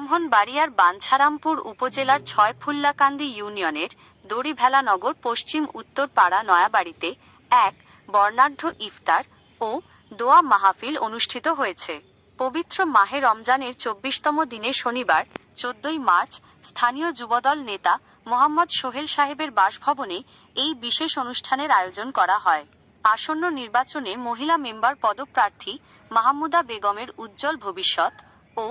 ব্রাহ্মণবাড়িয়ার বাঞ্ছারামপুর উপজেলার ছয়ফুল্লাকান্দি ইউনিয়নের দড়িভেলানগর পশ্চিম উত্তরপাড়া নয়াবাড়িতে এক বর্ণাঢ্য ইফতার ও দোয়া মাহফিল অনুষ্ঠিত হয়েছে। পবিত্র মাহে রমজানের ২৪তম দিনে শনিবার ১৪ই মার্চ স্থানীয় যুবদল নেতা মোহাম্মদ সোহেল সাহেবের বাসভবনে এই বিশেষ অনুষ্ঠানের আয়োজন করা হয়। আসন্ন নির্বাচনে মহিলা মেম্বার পদপ্রার্থী মাহমুদা বেগমের উজ্জ্বল ভবিষ্যৎ ও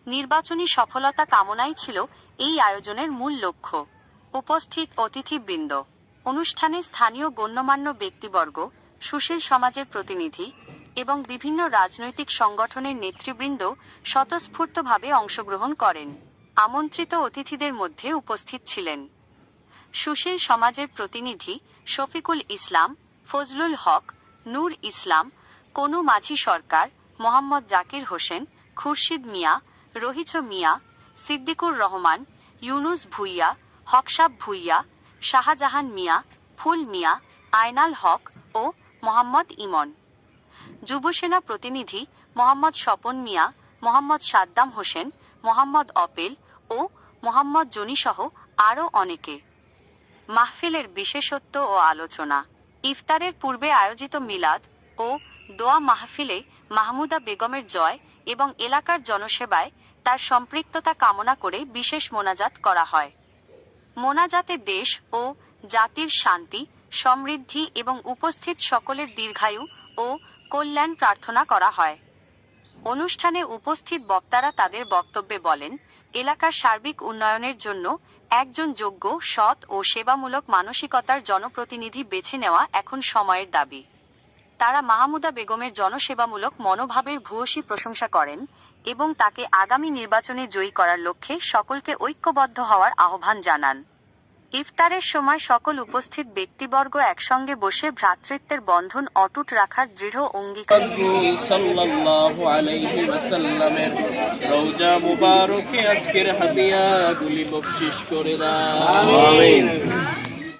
নির্বাচনী সফলতা কামনাই ছিল এই আয়োজনের মূল লক্ষ্য। উপস্থিত অতিথিবৃন্দ, অনুষ্ঠানে স্থানীয় গণ্যমান্য ব্যক্তিবর্গ, সুশীল সমাজের প্রতিনিধি এবং বিভিন্ন রাজনৈতিক সংগঠনের নেতৃবৃন্দ স্বতঃস্ফূর্তভাবে অংশগ্রহণ করেন। আমন্ত্রিত অতিথিদের মধ্যে উপস্থিত ছিলেন সুশীল সমাজের প্রতিনিধি শফিকুল ইসলাম, ফজলুল হক, নূর ইসলাম, কনু মাঝি সরকার, মোহাম্মদ জাকির হোসেন, খুরশিদ মিয়া, রহিছ মিয়া, সিদ্দিকুর রহমান, ইউনুস ভুইয়া, হকসাব ভুইয়া, শাহজাহান মিয়া, ফুল মিয়া, আয়নাল হক ও মোহাম্মদ ইমন। যুবসেনা প্রতিনিধি মোহাম্মদ স্বপন মিয়া, মোহাম্মদ সাদ্দাম হোসেন, মোহাম্মদ অপেল ও মোহাম্মদ জনিসহ আরও অনেকে। মাহফিলের বিশেষত্ব ও আলোচনা। ইফতারের পূর্বে আয়োজিত মিলাদ ও দোয়া মাহফিলে মাহমুদা বেগমের জয় এবং এলাকার জনসেবায় তার সম্পৃক্ততা কামনা করে বিশেষ মোনাজাত করা হয়। মোনাজাতে দেশ ও জাতির শান্তি, সমৃদ্ধি এবং উপস্থিত সকলের দীর্ঘায়ু ও কল্যাণ প্রার্থনা করা হয়। অনুষ্ঠানে উপস্থিত বক্তারা তাদের বক্তব্যে বলেন, এলাকার সার্বিক উন্নয়নের জন্য একজন যোগ্য, সৎ ও সেবামূলক মানসিকতার জনপ্রতিনিধি বেছে নেওয়া এখন সময়ের দাবি। তারা মাহমুদা বেগমের জনসেবামূলক মনোভাবের ভূয়সী প্রশংসা করেন এবং তাকে আগামী নির্বাচনে জয়ী করার লক্ষ্যে সকলকে ঐক্যবদ্ধ হওয়ার আহ্বান জানান। ইফতারের সময় সকল উপস্থিত ব্যক্তিবর্গ একসঙ্গে বসে ভ্রাতৃত্বের বন্ধন অটুট রাখার দৃঢ় অঙ্গীকার সাল্লাল্লাহু আলাইহি ওয়াসাল্লামের রওজা মুবারকে আজকের হাদিয়াগুলি বকশিশ করে দাও। আমিন।